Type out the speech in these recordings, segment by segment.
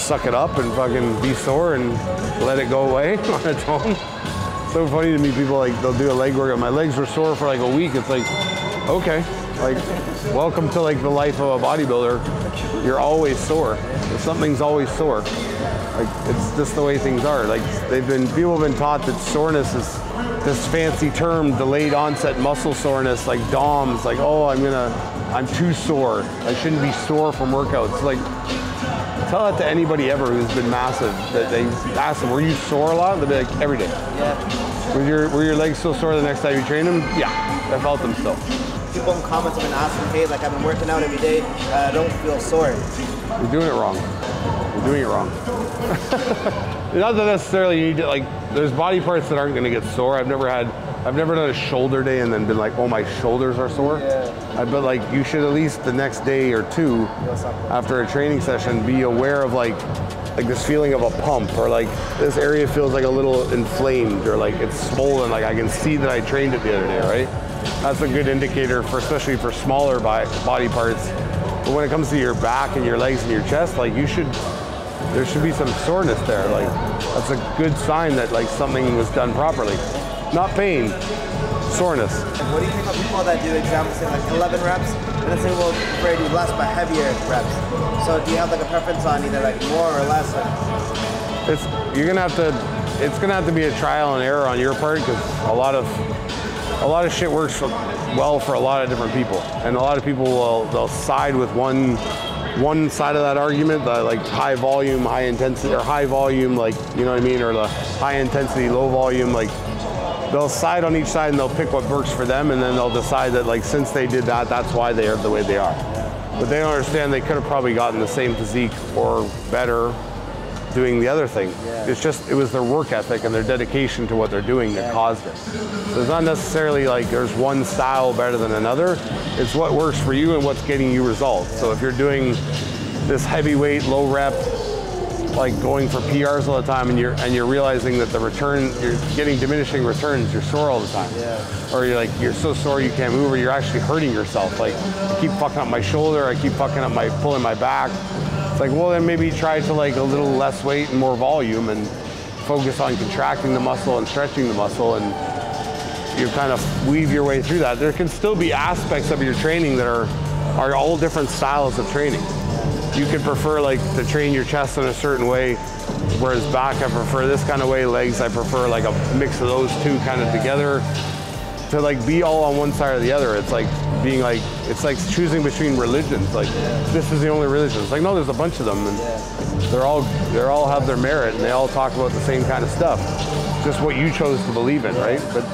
just suck it up and fucking be sore and let it go away on its own. So funny to me, people like, they'll do a leg workout. My legs were sore for like a week. It's like, okay, like, welcome to like the life of a bodybuilder. You're always sore. Something's always sore. Like, it's just the way things are. Like, people have been taught that soreness is this fancy term, delayed onset muscle soreness, like DOMS, like, oh, I'm too sore. I shouldn't be sore from workouts. Like, tell that to anybody ever who's been massive, that they ask them, were you sore a lot? They'll be like, every day. Yeah. Were your legs still sore the next time you trained them? Yeah, I felt them still. People in comments have been asking, hey, like, I've been working out every day, I don't feel sore. You're doing it wrong. You're doing it wrong. Not that necessarily you need to, like, there's body parts that aren't gonna get sore. I've never done a shoulder day and then been like, oh, my shoulders are sore. Yeah. But like, you should at least the next day or two after a training session be aware of like this feeling of a pump, or like this area feels like a little inflamed, or like it's swollen, like I can see that I trained it the other day, right? That's a good indicator for, especially for smaller body parts. But when it comes to your back and your legs and your chest, like there should be some soreness there. Like, that's a good sign that like something was done properly. Not pain, soreness. What do you think of people that do examples say like 11 reps, and then say, well, prefer to do less but heavier reps? So do you have like a preference on either like more or less? It's gonna have to be a trial and error on your part, because a lot of shit works well for a lot of different people, and a lot of people they'll side with one side of that argument, the like high volume, high intensity, or high volume, like, you know what I mean, or the high intensity, low volume. Like, they'll side on each side and they'll pick what works for them, and then they'll decide that like, since they did that, that's why they are the way they are. But they don't understand they could have probably gotten the same physique or better doing the other thing. It's just, it was their work ethic and their dedication to what they're doing that caused it. So it's not necessarily like there's one style better than another. It's what works for you and what's getting you results. So if you're doing this heavyweight, low rep, like going for PRs all the time, and you're realizing that the return, you're getting diminishing returns, you're sore all the time. Or you're so sore you can't move, or you're actually hurting yourself. Like, I keep fucking up my shoulder, I keep fucking up pulling my back. It's like, well, then maybe try to like a little less weight and more volume, and focus on contracting the muscle and stretching the muscle, and you kind of weave your way through that. There can still be aspects of your training that are all different styles of training. You could prefer like to train your chest in a certain way, whereas back I prefer this kind of way, legs I prefer like a mix of those two kind of together. To like be all on one side or the other, it's like being like, it's like choosing between religions. Like, this is the only religion. It's like, no, there's a bunch of them, and they're all have their merit, and they all talk about the same kind of stuff. Just what you chose to believe in, right? But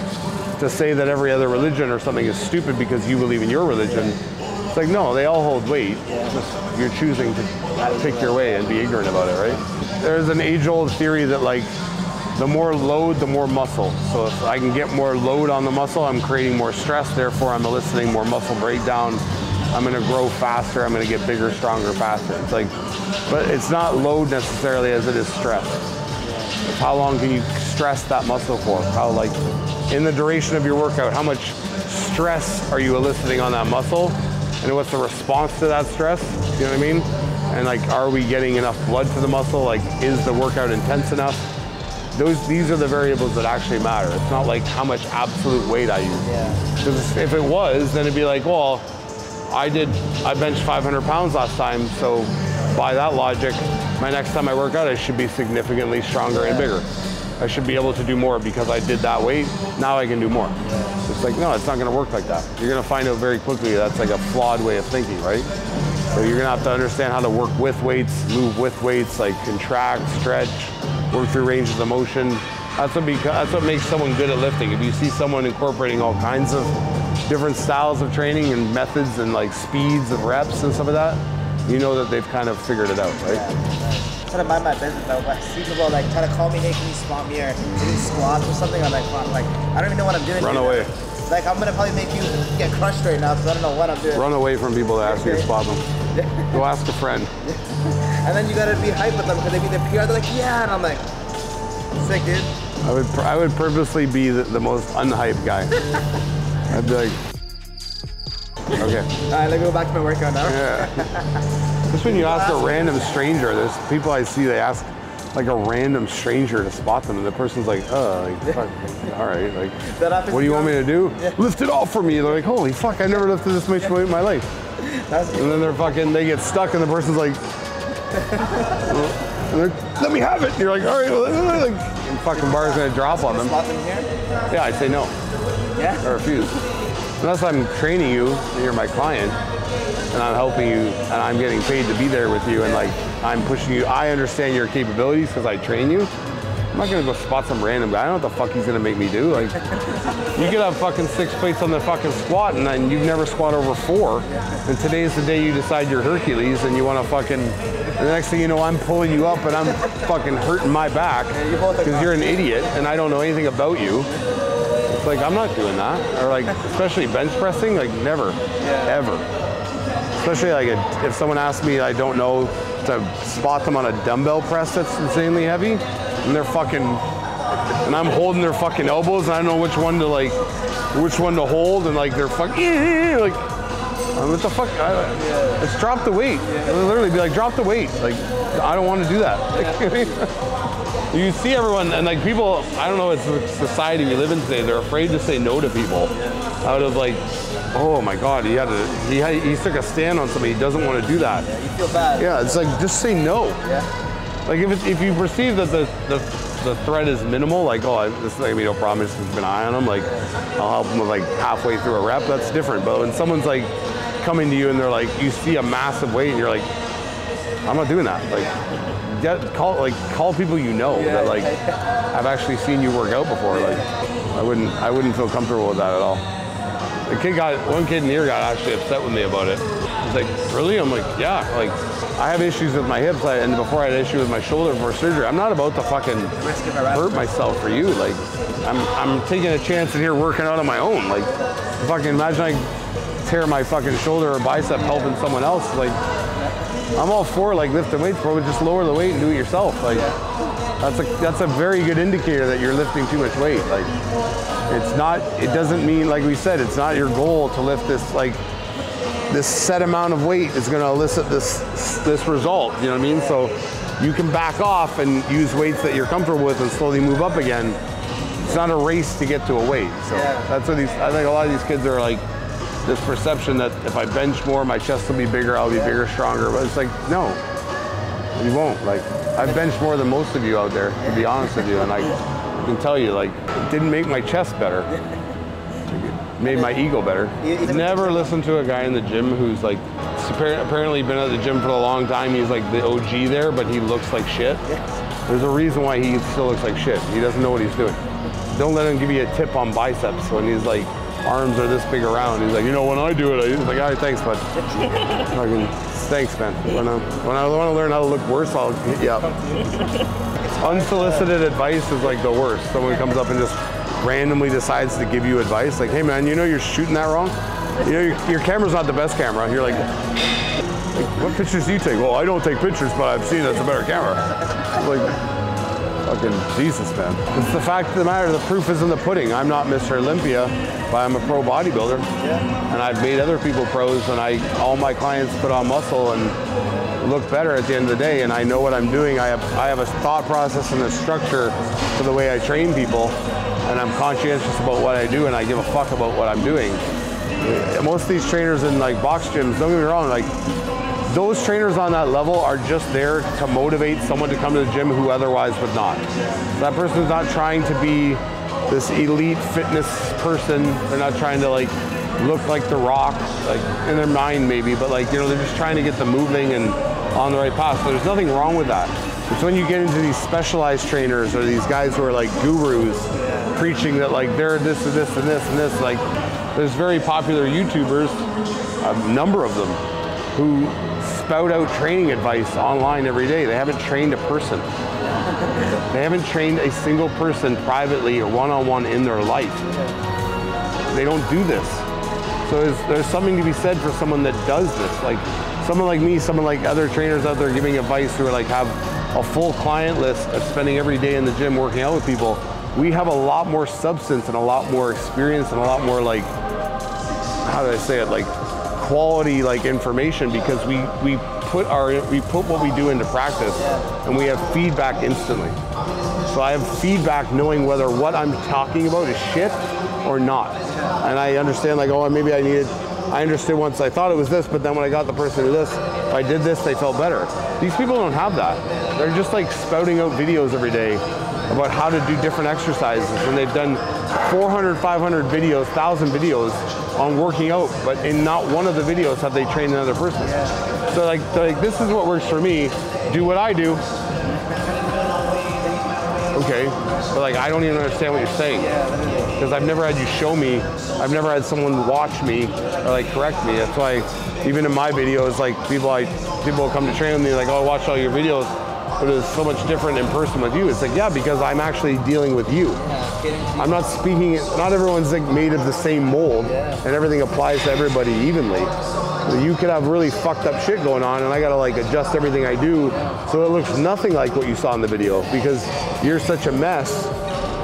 to say that every other religion or something is stupid because you believe in your religion, it's like, no, they all hold weight. Just you're choosing to pick your way and be ignorant about it, right? There's an age-old theory that like, the more load, the more muscle. So if I can get more load on the muscle, I'm creating more stress, therefore I'm eliciting more muscle breakdown. I'm gonna grow faster, I'm gonna get bigger, stronger, faster. It's like, but it's not load necessarily as it is stress. It's how long can you stress that muscle for? How, like, in the duration of your workout, how much stress are you eliciting on that muscle? And what's the response to that stress? You know what I mean? And like, are we getting enough blood to the muscle? Like, is the workout intense enough? These are the variables that actually matter. It's not like how much absolute weight I use. Because if it was, then it'd be like, well, I benched 500 pounds last time, so by that logic, my next time I work out, I should be significantly stronger and bigger. I should be able to do more because I did that weight, now I can do more. It's like, no, it's not gonna work like that. You're gonna find out very quickly that's like a flawed way of thinking, right? So you're gonna have to understand how to work with weights, move with weights, like contract, stretch, work through ranges of motion. That's what makes someone good at lifting. If you see someone incorporating all kinds of different styles of training and methods and like speeds of reps and stuff like that, you know that they've kind of figured it out, right? I'm trying to mind my business though, but I see people like try to call me, hey, can you spot me or any squats or something? I'm like, I don't even know what I'm doing. Run away. Like, I'm gonna probably make you get crushed right now because I don't know what I'm doing. Run away from people that ask you to spot them. Go ask a friend. And then you gotta be hyped with them because they be the PR, they're like, yeah, and I'm like, sick, dude. I would purposely be the most unhyped guy. I'd be like, okay. All right, let me go back to my workout now. Yeah. Just when you ask a random stranger, there's people I see, they ask like a random stranger to spot them, and the person's like, like, fuck, all right, like, what do you want me to do? Yeah. Lift it off for me. They're like, holy fuck, I never lifted this much weight in my life. And then they get stuck, and the person's like, let me have it. And you're like, all right, well, like, and fucking bar's gonna drop on them. Spot them here? Yeah, I say no. Yeah? I refuse. Unless I'm training you, and you're my client, and I'm helping you, and I'm getting paid to be there with you, and like, I'm pushing you. I understand your capabilities because I train you. I'm not gonna go spot some random guy. I don't know what the fuck he's gonna make me do. Like, you could have fucking 6 plates on the fucking squat, and then you've never squat over 4. And today's the day you decide you're Hercules, and you want to fucking. And the next thing you know, I'm pulling you up, and I'm fucking hurting my back because you're an idiot, and I don't know anything about you. It's like, I'm not doing that. Or like, especially bench pressing, like never, ever. Especially like if someone asks me, I don't know to spot them on a dumbbell press that's insanely heavy, and they're fucking, and I'm holding their fucking elbows, and I don't know which one to hold, and like they're fucking, like, what the fuck? Let's drop the weight. It'll literally be like, drop the weight. Like, I don't want to do that. You see everyone, and like people, I don't know, it's the society we live in today, they're afraid to say no to people out of like, oh my God, he took a stand on somebody, he doesn't want to do that. Yeah, you feel bad. Yeah, it's like, just say no. Yeah. Like if you perceive that the threat is minimal, like, oh, this is gonna be no problem, just keep an eye on them, like, I'll help them with like halfway through a rep, that's different. But when someone's like coming to you and they're like, you see a massive weight and you're like, I'm not doing that. Like, call people you know that like have actually seen you work out before. Like, I wouldn't feel comfortable with that at all. One kid in here got actually upset with me about it. He's like, really? I'm like, yeah. Like, I have issues with my hips, and before I had an issue with my shoulder before surgery. I'm not about to fucking hurt myself for you. Like, I'm taking a chance in here working out on my own. Like, fucking imagine I tear my fucking shoulder or bicep helping someone else. Like, I'm all for like lifting weights, bro, but just lower the weight and do it yourself. Like, that's a very good indicator that you're lifting too much weight. Like, it doesn't mean, like we said, it's not your goal to lift this set amount of weight is going to elicit this result. You know what I mean? So you can back off and use weights that you're comfortable with and slowly move up again. It's not a race to get to a weight. So that's what I think a lot of these kids are like, this perception that if I bench more, my chest will be bigger, I'll be bigger, stronger. But it's like, no, you won't. Like, I've benched more than most of you out there, to be honest with you. And I can tell you, like, it didn't make my chest better. It made my ego better. Never listen to a guy in the gym who's like, apparently been at the gym for a long time. He's like the OG there, but he looks like shit. There's a reason why he still looks like shit. He doesn't know what he's doing. Don't let him give you a tip on biceps when he's like, arms are this big around. He's like, you know, when I do it, he's like, all right, thanks, bud. Thanks, man. When I want to learn how to look worse, I'll hit you up. Unsolicited advice is like the worst. Someone comes up and just randomly decides to give you advice. Like, hey, man, you know you're shooting that wrong? You know, your camera's not the best camera. You're like, what pictures do you take? Well, I don't take pictures, but I've seen it's a better camera. Like, fucking Jesus, man. It's the fact of the matter, the proof is in the pudding. I'm not Mr. Olympia, but I'm a pro bodybuilder. And I've made other people pros, and all my clients put on muscle and look better at the end of the day, and I know what I'm doing. I have a thought process and a structure for the way I train people, and I'm conscientious about what I do, and I give a fuck about what I'm doing. Most of these trainers in like box gyms, don't get me wrong, like, those trainers on that level are just there to motivate someone to come to the gym who otherwise would not. That person's not trying to be this elite fitness person. They're not trying to like look like The Rock, like in their mind maybe, but like, you know, they're just trying to get them moving and on the right path. So there's nothing wrong with that. It's when you get into these specialized trainers or these guys who are like gurus preaching that like they're this and this and this and this. Like, there's very popular YouTubers, a number of them, who spout out training advice online every day. They haven't trained a person. They haven't trained a single person privately or one-on-one in their life. They don't do this. So there's something to be said for someone that does this. Like someone like me, someone like other trainers out there giving advice who are like have a full client list of spending every day in the gym working out with people. We have a lot more substance and a lot more experience and a lot more like, how do I say it, like quality like information, because we put what we do into practice, and we have feedback instantly. So I have feedback knowing whether what I'm talking about is shit or not. And I understand, like, oh, maybe I understood once I thought it was this, but then when I got the person to this, if I did this, they felt better. These people don't have that. They're just like spouting out videos every day about how to do different exercises, and they've done 400, 500 videos, 1,000 videos on working out, but in not one of the videos have they trained another person. So like this is what works for me. Do what I do. Okay, but like I don't even understand what you're saying, because I've never had you show me. I've never had someone watch me or like correct me. That's why even in my videos, like people will come to train with me, like, oh, I watched all your videos, but it's so much different in person with you. It's like, yeah, because I'm actually dealing with you. I'm not speaking, not everyone's like made of the same mold, and everything applies to everybody evenly. You could have really fucked up shit going on, and I gotta like adjust everything I do so it looks nothing like what you saw in the video, because you're such a mess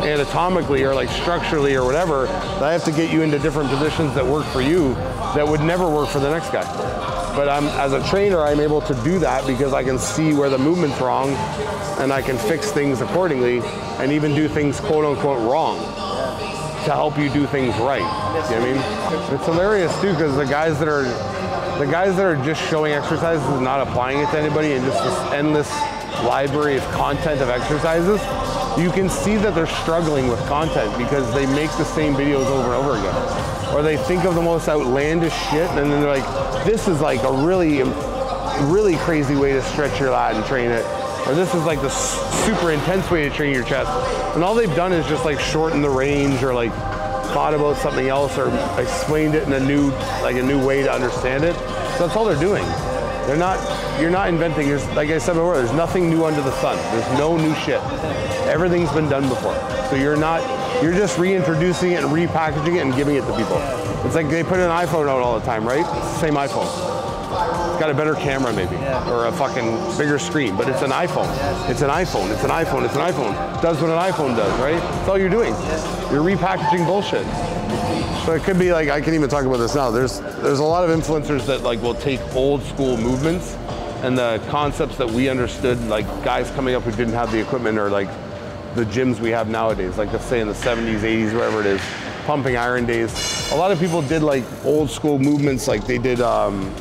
anatomically or like structurally or whatever, that I have to get you into different positions that work for you that would never work for the next guy. But as a trainer, I'm able to do that because I can see where the movement's wrong, and I can fix things accordingly, and even do things quote unquote wrong to help you do things right. You know what I mean? It's hilarious too, because the guys that are just showing exercises and not applying it to anybody, and just this endless library of content of exercises, you can see that they're struggling with content because they make the same videos over and over again. Or they think of the most outlandish shit, and then they're like, this is like a really crazy way to stretch your lat and train it. Or this is like the super intense way to train your chest. And all they've done is just like shorten the range, or like thought about something else, or explained it in a new way to understand it. So that's all they're doing. You're not inventing, like I said before, there's nothing new under the sun. There's no new shit. Everything's been done before. So you're just reintroducing it and repackaging it and giving it to people. It's like they put an iPhone out all the time, right? It's the same iPhone. It's got a better camera maybe, or a fucking bigger screen, but it's an iPhone. It's an iPhone, it's an iPhone, it's an iPhone. It does what an iPhone does, right? That's all you're doing. You're repackaging bullshit. So it could be like, I can even talk about this now. There's a lot of influencers that like will take old school movements and the concepts that we understood, like guys coming up who didn't have the equipment, or like the gyms we have nowadays, like let's say in the 70s, 80s, wherever it is, pumping iron days. A lot of people did like old school movements, like they did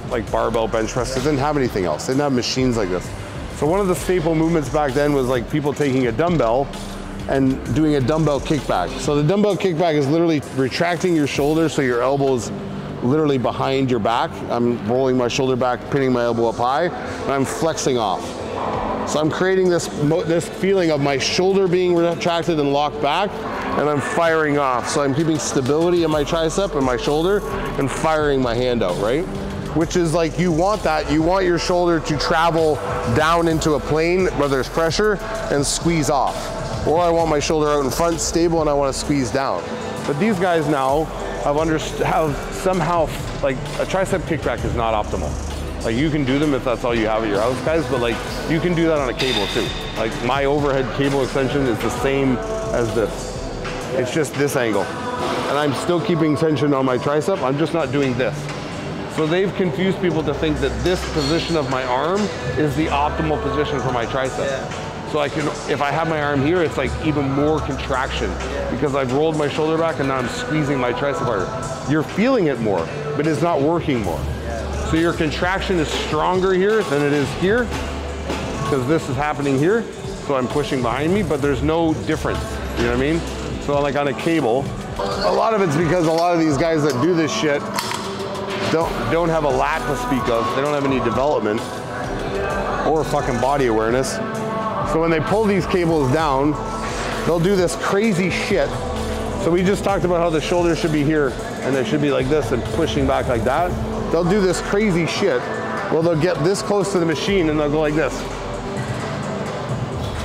like barbell bench press. They didn't have anything else. They didn't have machines like this. So one of the staple movements back then was like people taking a dumbbell and doing a dumbbell kickback. So the dumbbell kickback is literally retracting your shoulder so your elbow's literally behind your back. I'm rolling my shoulder back, pinning my elbow up high, and I'm flexing off. So I'm creating this feeling of my shoulder being retracted and locked back, and I'm firing off. So I'm keeping stability in my tricep and my shoulder and firing my hand out, right? Which is like, you want that. You want your shoulder to travel down into a plane where there's pressure and squeeze off. Or I want my shoulder out in front, stable, and I want to squeeze down. But these guys now have somehow, like a tricep kickback is not optimal. Like you can do them if that's all you have at your house, guys, but like you can do that on a cable too. Like my overhead cable extension is the same as this. It's just this angle. And I'm still keeping tension on my tricep, I'm just not doing this. So they've confused people to think that this position of my arm is the optimal position for my tricep. So I can, if I have my arm here, it's like even more contraction because I've rolled my shoulder back and now I'm squeezing my tricep harder. You're feeling it more, but it's not working more. So your contraction is stronger here than it is here because this is happening here. So I'm pushing behind me, but there's no difference. You know what I mean? So like on a cable, a lot of it's because a lot of these guys that do this shit don't have a lat to speak of. They don't have any development or fucking body awareness. So when they pull these cables down, they'll do this crazy shit. So we just talked about how the shoulder should be here and it should be like this and pushing back like that. They'll do this crazy shit. Well, they'll get this close to the machine and they'll go like this.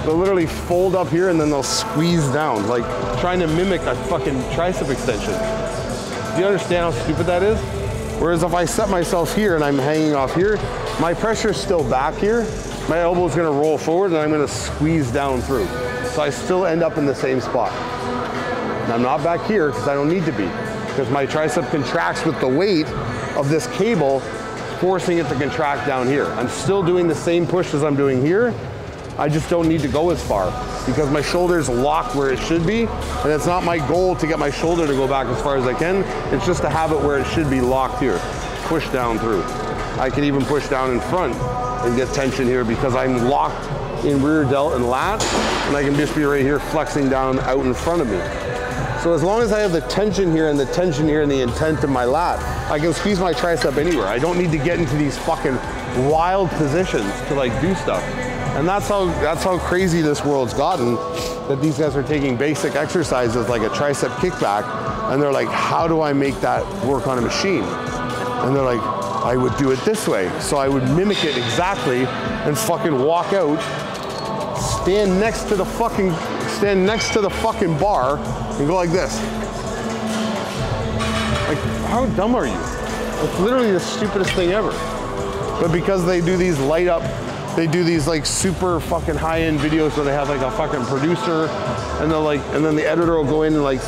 They'll literally fold up here and then they'll squeeze down, like trying to mimic a fucking tricep extension. Do you understand how stupid that is? Whereas if I set myself here and I'm hanging off here, my pressure's still back here. My elbow's gonna roll forward and I'm gonna squeeze down through. So I still end up in the same spot. And I'm not back here because I don't need to be, because my tricep contracts with the weight of this cable forcing it to contract down here. I'm still doing the same push as I'm doing here. I just don't need to go as far because my shoulder's locked where it should be, and it's not my goal to get my shoulder to go back as far as I can. It's just to have it where it should be locked here. Push down through. I can even push down in front and get tension here because I'm locked in rear delt and lat, and I can just be right here flexing down out in front of me. So as long as I have the tension here and the tension here and the intent of my lat, I can squeeze my tricep anywhere. I don't need to get into these fucking wild positions to like do stuff. And that's how crazy this world's gotten, that these guys are taking basic exercises like a tricep kickback, and they're like, how do I make that work on a machine? And they're like, I would do it this way. So I would mimic it exactly and fucking walk out, stand next to the fucking bar and go like this. Like, how dumb are you? It's literally the stupidest thing ever. But because they do these light up, they do these like super fucking high-end videos where they have like a fucking producer, and they're like, and then the editor will go in and like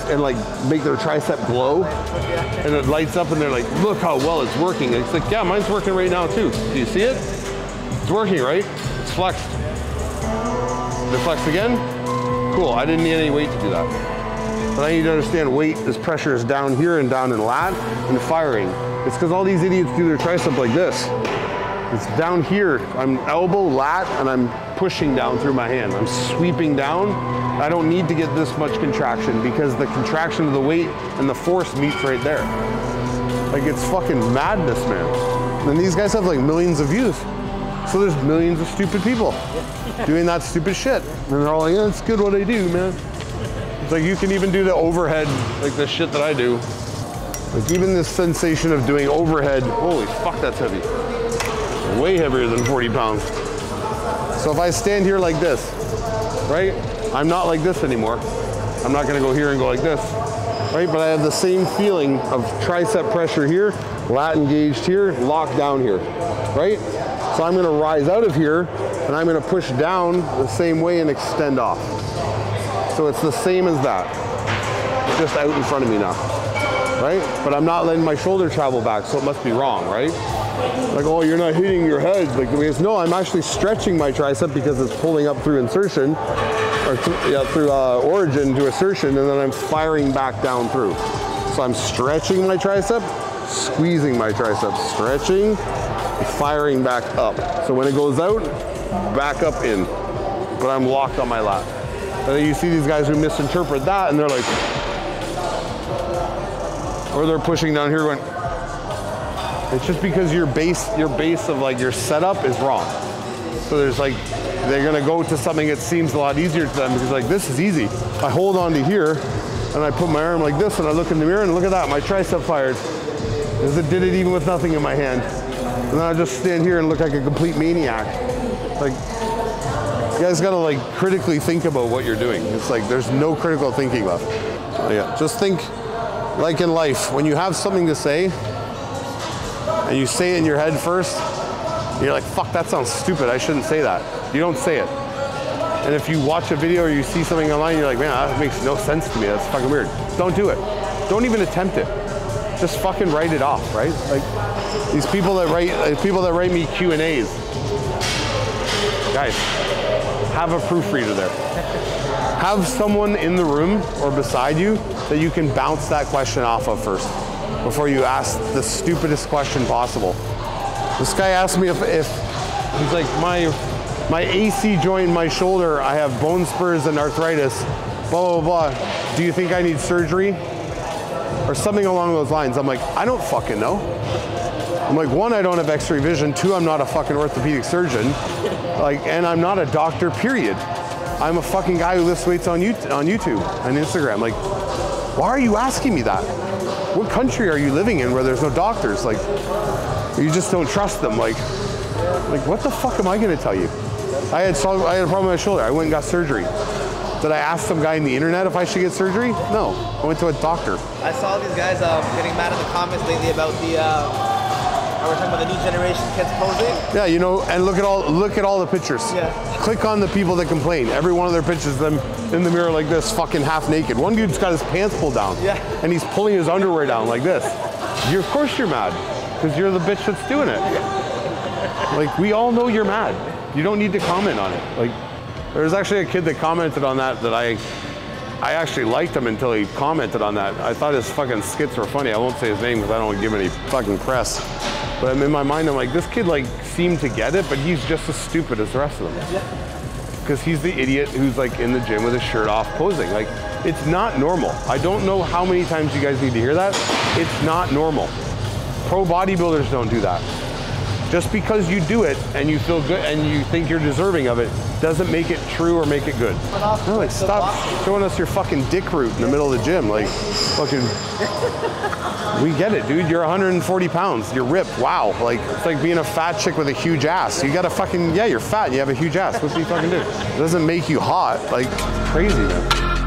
make their tricep glow, and it lights up, and they're like, look how well it's working. And it's like, yeah, mine's working right now too. Do you see it? It's working, right? It's flexed. Is it flexed again? Cool. I didn't need any weight to do that. But I need to understand weight. This pressure is down here and down in lat and firing. It's because all these idiots do their tricep like this. It's down here. I'm elbow, lat, and I'm pushing down through my hand. I'm sweeping down. I don't need to get this much contraction because the contraction of the weight and the force meets right there. Like, it's fucking madness, man. And these guys have like millions of views. So there's millions of stupid people doing that stupid shit. And they're all like, yeah, it's good what I do, man. It's like, you can even do the overhead, like the shit that I do. Like, even this sensation of doing overhead, holy fuck, that's heavy. Way heavier than 40 pounds. So if I stand here like this, right? I'm not like this anymore. I'm not gonna go here and go like this, right? But I have the same feeling of tricep pressure here, lat engaged here, locked down here, right? So I'm gonna rise out of here and I'm gonna push down the same way and extend off. So it's the same as that, just out in front of me now, right? But I'm not letting my shoulder travel back, so it must be wrong, right? Like, oh, you're not hitting your head. Like, no, I'm actually stretching my tricep because it's pulling up through insertion, or through origin to assertion, and then I'm firing back down through. So I'm stretching my tricep, squeezing my tricep, stretching, firing back up. So when it goes out, back up in, but I'm locked on my lat. And then you see these guys who misinterpret that, and they're like, or they're pushing down here going, it's just because your base of like your setup is wrong. So there's like, they're gonna go to something that seems a lot easier to them because like, this is easy. I hold on to here and I put my arm like this and I look in the mirror and look at that, my tricep fired. Did it even with nothing in my hand. And then I just stand here and look like a complete maniac. Like, you guys gotta like critically think about what you're doing. It's like, there's no critical thinking left. Yeah, just think like in life, when you have something to say, and you say it in your head first, you're like, fuck, that sounds stupid, I shouldn't say that. You don't say it. And if you watch a video or you see something online, you're like, man, that makes no sense to me, that's fucking weird. Don't do it. Don't even attempt it. Just fucking write it off, right? Like, these people that write me Q&As, guys, have a proofreader there. Have someone in the room or beside you that you can bounce that question off of first, before you ask the stupidest question possible. This guy asked me if he's like, my AC joint in my shoulder, I have bone spurs and arthritis, blah, blah, blah. Do you think I need surgery? Or something along those lines. I'm like, I don't fucking know. I'm like, one, I don't have x-ray vision. Two, I'm not a fucking orthopedic surgeon. Like, and I'm not a doctor, period. I'm a fucking guy who lifts weights on YouTube and Instagram. Like, why are you asking me that? What country are you living in where there's no doctors? Like, you just don't trust them. Like what the fuck am I gonna tell you? I had a problem with my shoulder. I went and got surgery. Did I ask some guy on the internet if I should get surgery? No, I went to a doctor. I saw these guys getting mad in the comments lately about the, we're talking about the new generation kids posing. Yeah, you know, and look at all the pictures. Yeah. Click on the people that complain. Every one of their pictures, them in the mirror like this, fucking half naked. One dude's got his pants pulled down. Yeah. And he's pulling his underwear down like this. Of course you're mad. because you're the bitch that's doing it. Like, we all know you're mad. You don't need to comment on it. Like, there was actually a kid that commented on that I actually liked him until he commented on that. I thought his fucking skits were funny. I won't say his name because I don't want to give him any fucking press. But in my mind, I'm like, this kid like seemed to get it, but he's just as stupid as the rest of them. Because he's the idiot who's like in the gym with his shirt off posing. Like, it's not normal. I don't know how many times you guys need to hear that. It's not normal. Pro bodybuilders don't do that. Just because you do it and you feel good and you think you're deserving of it doesn't make it true or make it good. No, like, stop showing us your fucking dick root in the middle of the gym. Like, fucking, we get it, dude. You're 140 pounds. You're ripped. Wow. Like, it's like being a fat chick with a huge ass. You got to fucking, yeah, you're fat. You have a huge ass. What do you fucking do? It doesn't make you hot. Like, crazy, man.